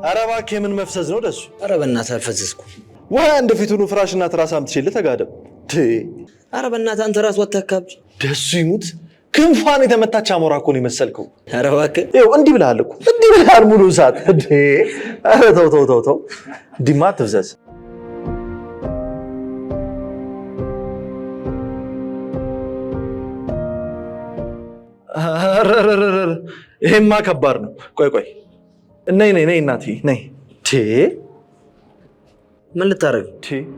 ኧረ እባክህ ምን መፍሰዝ ነው ደሱ? ኧረ በእናትህ አልፈዘዝኩም። ወይ አንድ ፊቱን ፍራሽና ትራስ አምጥቼልህ ተጋደም። ኧረ በእናትህ አንተ ራስህ አታካብድ። ደሱ ይሙት ክንፏን የተመታች አሞራ እኮ ነው የመሰልከው። ኧረ እባክህ ይኸው እንዲህ ብለሃል እኮ እንዲህ ብለሃል ሙሉ ሰዓት። ኧረ ተው እንዲህማ አትፍዘዝ። ይሄማ ከባድ ነው። ቆይ ነይ እናቴ ነይ። ምን ልታረግ?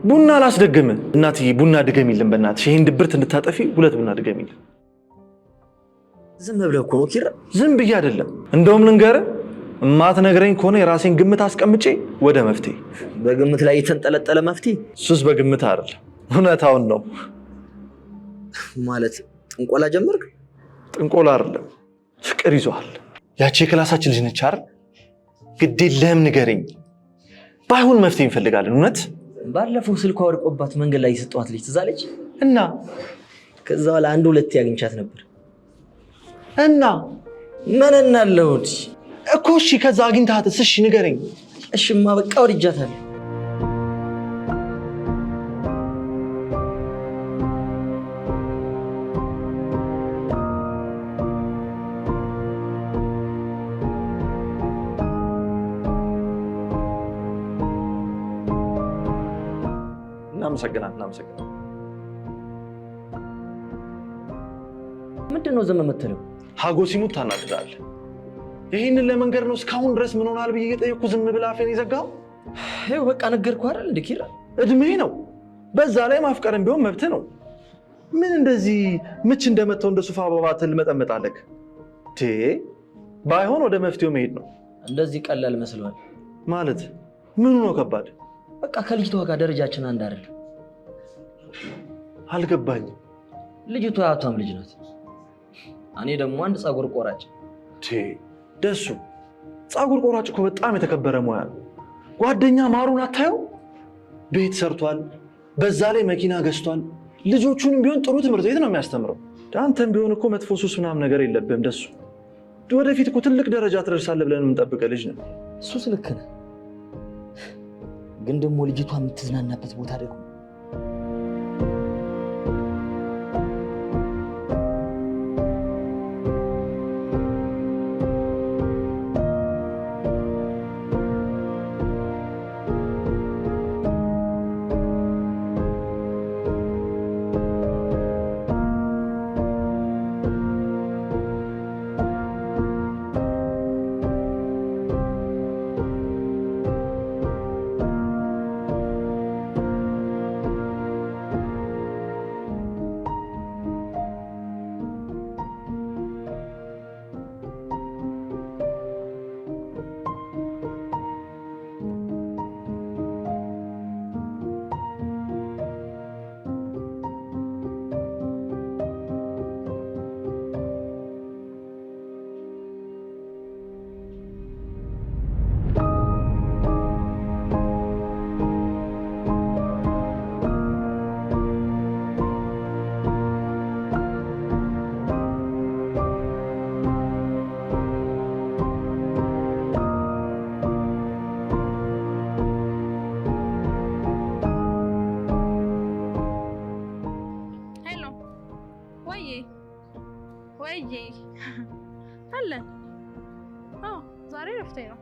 ቡና ላስደግም እናትዬ። ቡና ድገሚልን በእናትሽ። ይሄን ድብርት እንድታጠፊ 2 ቡና ድገሚልን። ዝም ብለህ እኮ ነው ኪራ። ዝም ብዬ አይደለም። እንደውም ልንገርህ፣ የማትነግረኝ ከሆነ የራሴን ግምት አስቀምጬ ወደ መፍትሄ። በግምት ላይ የተንጠለጠለ መፍትሄ? እሱስ በግምት አይደለም እውነታውን ነው። ማለት ጥንቆላ ጀመርክ? ጥንቆላ አይደለም ፍቅር ይዟል። ያቺ የክላሳችን ልጅ ነች አይደል? ግድ የለህም ንገረኝ። ባይሆን መፍትሄ እንፈልጋለን። እውነት ባለፈው ስልኳ ወድቆባት መንገድ ላይ የሰጠኋት ልጅ ትዝ አለች እና ከዛ በኋላ 1-2 ያግኝቻት ነበር እና ምን እናለው እኮ። እሺ ከዛ አግኝታትስ? እሺ ንገረኝ። እሺማ በቃ ወድጃታለሁ። እናመሰግናለን። ምንድን ነው ዝም የምትለው? ሀጎስ ይሙት ታናድዳለህ። ይህንን ለመንገድ ነው እስካሁን ድረስ ምን ሆናል ብዬ እየጠየኩ ዝም ብለህ አፌን የዘጋው? ይኸው በቃ ነገርኩህ አይደል እንደ ኪራ። እድሜ ነው፣ በዛ ላይ ማፍቀርም ቢሆን መብት ነው። ምን እንደዚህ ምች እንደመተው እንደ ሱፍ አበባ ትልመጠመጣለህ? ባይሆን ወደ መፍትሄው መሄድ ነው። እንደዚህ ቀላል መስሏል ማለት? ምኑ ነው ከባድ? በቃ ከልጅቷ ጋር ደረጃችን አንድ አይደል? አልገባኝም። ልጅቷ የሀብታም ልጅ ናት፣ እኔ ደግሞ አንድ ፀጉር ቆራጭ። ደሱ ፀጉር ቆራጭ እኮ በጣም የተከበረ ሙያ ነው። ጓደኛ ማሩን አታየው? ቤት ሰርቷል፣ በዛ ላይ መኪና ገዝቷል። ልጆቹንም ቢሆን ጥሩ ትምህርት ቤት ነው የሚያስተምረው። አንተም ቢሆን እኮ መጥፎ ሱስ ምናምን ነገር የለብህም ደሱ። ወደፊት እኮ ትልቅ ደረጃ ትደርሳለህ ብለን የምንጠብቀህ ልጅ ነው። እሱስ ልክ ነህ፣ ግን ደግሞ ልጅቷ የምትዝናናበት ቦታ ደግሞ አለን። ዛሬ ረፍቴ ነው።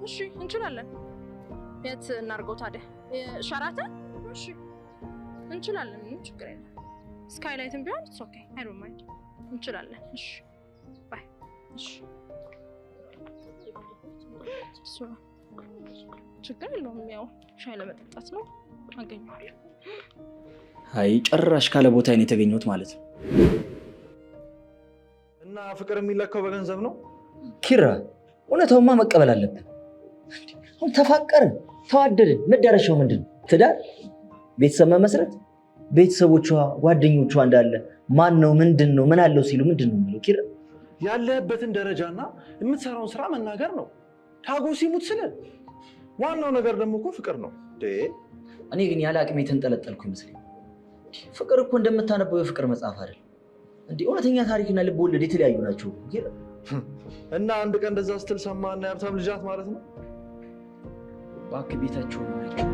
እሺ እንችላለን። የት እናርገው ታዲያ? ሸራተን? እሺ እንችላለን። ምን ችግር የለም። ስካይላይትም ቢሆን ኢትስ ኦኬ። አይ ዶንት ማይንድ። እንችላለን። እሺ ባይ። እሺ ችግር የለውም። ያው ሻይ ለመጠጣት ነው። አገኘዋለሁ። አይ ጨራሽ ካለ ቦታ ነው የተገኘሁት ማለት ነው። እና ፍቅር የሚለካው በገንዘብ ነው ኪራ? እውነታውማ መቀበል አለብን። ተፋቀርን፣ ተዋደድን፣ መዳረሻው ምንድን ነው? ትዳር፣ ቤተሰብ መመስረት፣ ቤተሰቦቿ ጓደኞቿ እንዳለ ማን ነው ምንድን ነው ምን አለው ሲሉ ምንድን ነው የሚለው ኪራ? ያለህበትን ደረጃና የምትሰራውን ስራ መናገር ነው። ታጎስ ይሙት ስለ ዋናው ነገር ደግሞ እኮ ፍቅር ነው። እኔ ግን ያለ አቅሜ የተንጠለጠልኩ ይመስለኝ። ፍቅር እኮ እንደምታነበው የፍቅር መጽሐፍ አይደል። እንዴ እውነተኛ ታሪክና ልብ ወለድ የተለያዩ ናቸው እና አንድ ቀን እንደዛ ስትል ሰማና የሀብታም ልጃት ማለት ነው። እባክህ ቤታቸው ናቸው።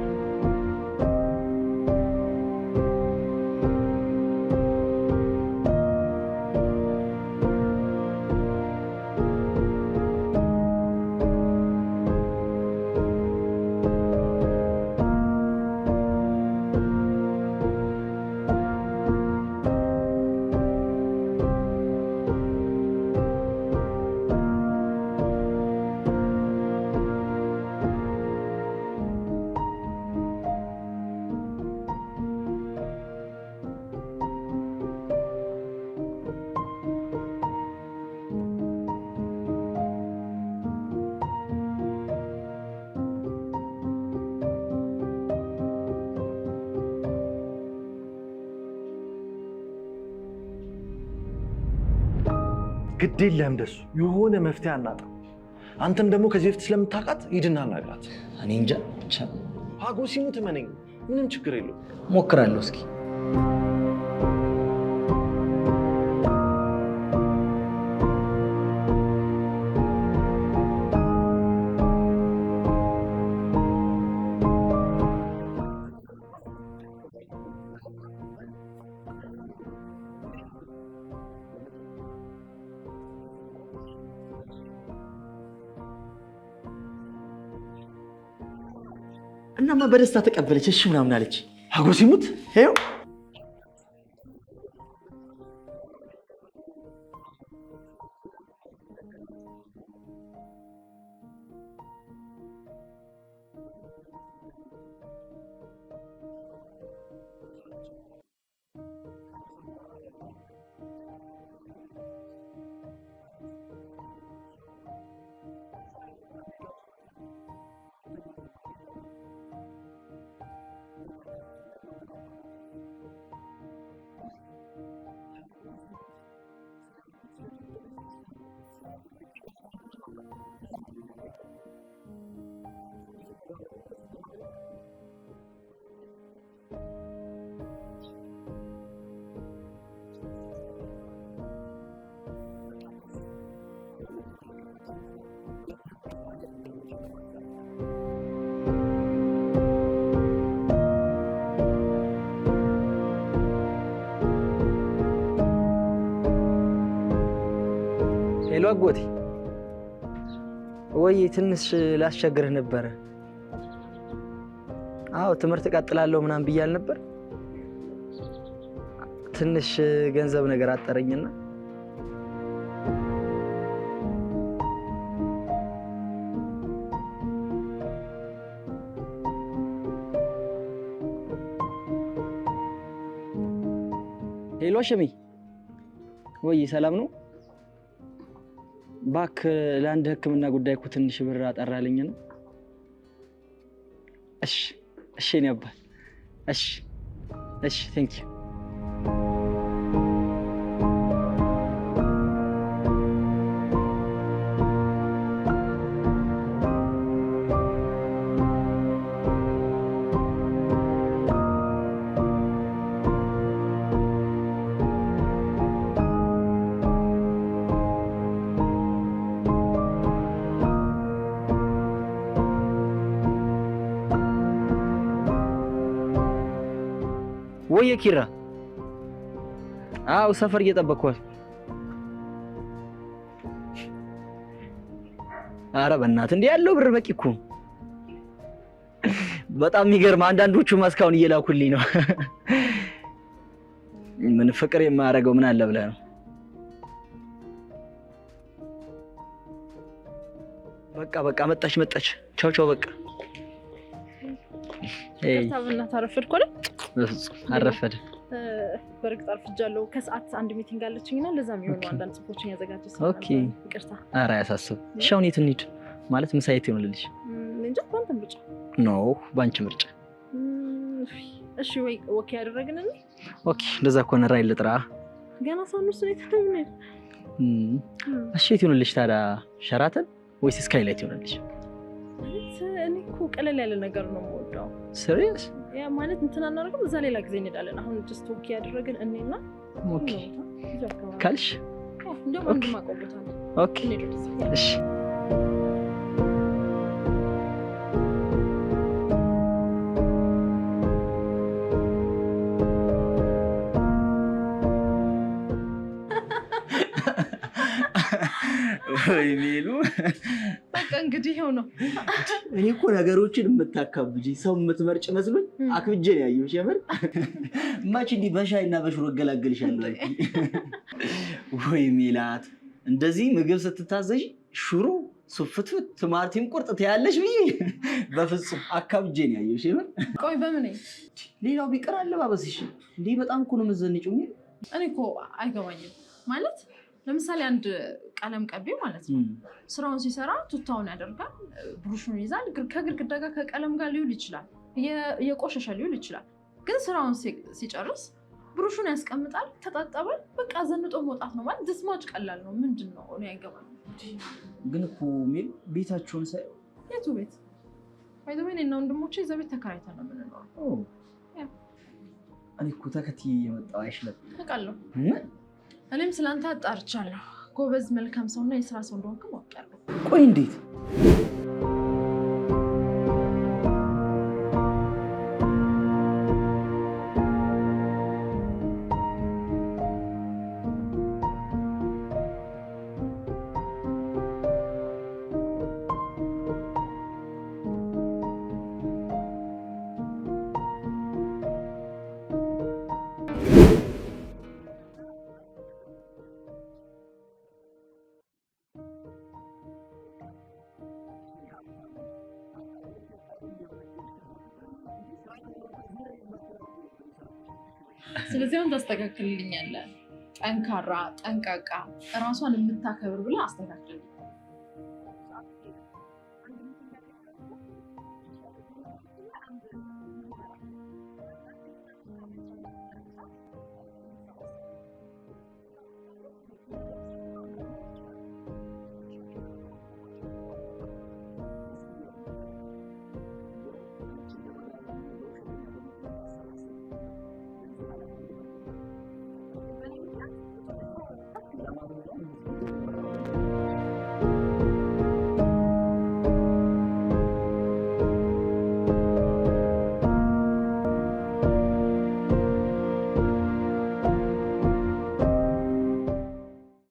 ግድ የለህም ደሱ፣ የሆነ መፍትሄ አናጣ። አንተም ደግሞ ከዚህ በፊት ስለምታውቃት ሂድና አናግራት። እኔ እንጃ ብቻ ሀጎስ ይሙት እመነኝ፣ ምንም ችግር የለውም። ሞክራለሁ እስኪ። እናማ በደስታ ተቀበለች። እሺ ምናምን አለች። ሀጎስ ይሙት ይኸው ሄሎ አጎቴ፣ ወይ ትንሽ ላስቸግርህ ነበረ። አዎ ትምህርት እቀጥላለሁ ምናምን ብያል ነበር። ትንሽ ገንዘብ ነገር አጠረኝና ሄሎ ሸሚ፣ ወይ ሰላም ነው? እባክህ ለአንድ ሕክምና ጉዳይ እኮ ትንሽ ብር አጠራልኝ ነው። እሺ እሺ እኔ አባት እሺ እሺ ቴንክ ዩ። ወይ ኪራ፣ አው ሰፈር እየጠበቅኳት። ኧረ በእናትህ እንዲህ ያለው ብር በቂ እኮ። በጣም የሚገርም አንዳንዶቹ ማስካውን እየላኩልኝ ነው። ምን ፍቅር የማያደርገው ምን አለ ብለህ ነው? በቃ መጣች። ቻው ቻው በቃ ከታብና ታረፈድኩ አይደል? አረፈደ። በርግጥ አርፍጃለሁ። ከሰዓት አንድ ሚቲንግ አለችኝና ለዛም ይሆን አንዳንድ ጽፎችን ያዘጋጀው ሰው። ኦኬ ይቅርታ። ኧረ አያሳስብ። እሺ አሁን የት እንሂድ? ማለት ምሳዬት ይሆንልሽ? እንጃ ባንተ ምርጫ። ኖ ባንቺ ምርጫ። እሺ ወይ ኦኬ ያደረግን እንዴ? ኦኬ እንደዛ ከሆነ ራይ ልጥራ። ገና ሳንወስ ነው የተነው። እሺ የት ይሆንልሽ ታዲያ? ሸራተን ወይስ ስካይላይት ይሆንልሽ? እኔ እኮ ቀለል ያለ ነገር ነው የምወደው። ሲሪየስ? ያ ማለት እንትን አናደርግም። እዛ ሌላ ጊዜ እንሄዳለን። አሁን ጀስት ኦኬ ያደረግን እኔና ኦኬ ካልሽ እንደውም አንድ ማቆቦታል። ኦኬ እሺ ወይ ሜሉ በቃ እንግዲህ ይኸው ነው። እኔ እኮ ነገሮችን የምታካብጂ ሰው የምትመርጭ መስሎኝ አክብጄ ነው ያየሁሽ። የምር ማች እንዲህ በሻይና በሽሮ እገላገልሻለሁ። ወይ ሜላት እንደዚህ ምግብ ስትታዘዥ ሽሮ፣ ሱፍትፍት፣ ቲማቲም ቁርጥ ትያለሽ ብዬ በፍጹም አካብጄ ነው ያየሁሽ። የምር ቆይ በምን ሌላው ቢቀር አለባበስሽ እንዴ በጣም እኮ ነው የምትዘንጪው። እኔ እኮ አይገባኝም ማለት ለምሳሌ አንድ ቀለም ቀቢ ማለት ነው ስራውን ሲሰራ ቱታውን ያደርጋል፣ ብሩሹን ይዛል፣ ከግድግዳ ጋር ከቀለም ጋር ሊውል ይችላል፣ የቆሸሸ ሊውል ይችላል። ግን ስራውን ሲጨርስ ብሩሹን ያስቀምጣል፣ ተጣጣባል፣ በቃ ዘንጦ መውጣት ነው ማለት ድስማጭ ቀላል ነው። ምንድን ነው እኔ አይገባኝም። ግን እኮ ሜል ቤታቸውን ሳይ የቱ ቤት ባይዘወይ እና ወንድሞቼ እዛ ቤት ተከራይተን ነው የምንኖረው። እኔ እኮ ተከትዬ እየመጣሁ አይሽለም አውቃለሁ። እኔም ስላንተ አጣርቻለሁ። ጎበዝ መልካም ሰውና የስራ ሰው እንደሆንክ አውቃለሁ። ቆይ እንዴት ስለዚህ አሁን ታስተካክልልኛለህ። ጠንካራ፣ ጠንቃቃ፣ እራሷን የምታከብር ብለህ አስተካክልልኝ።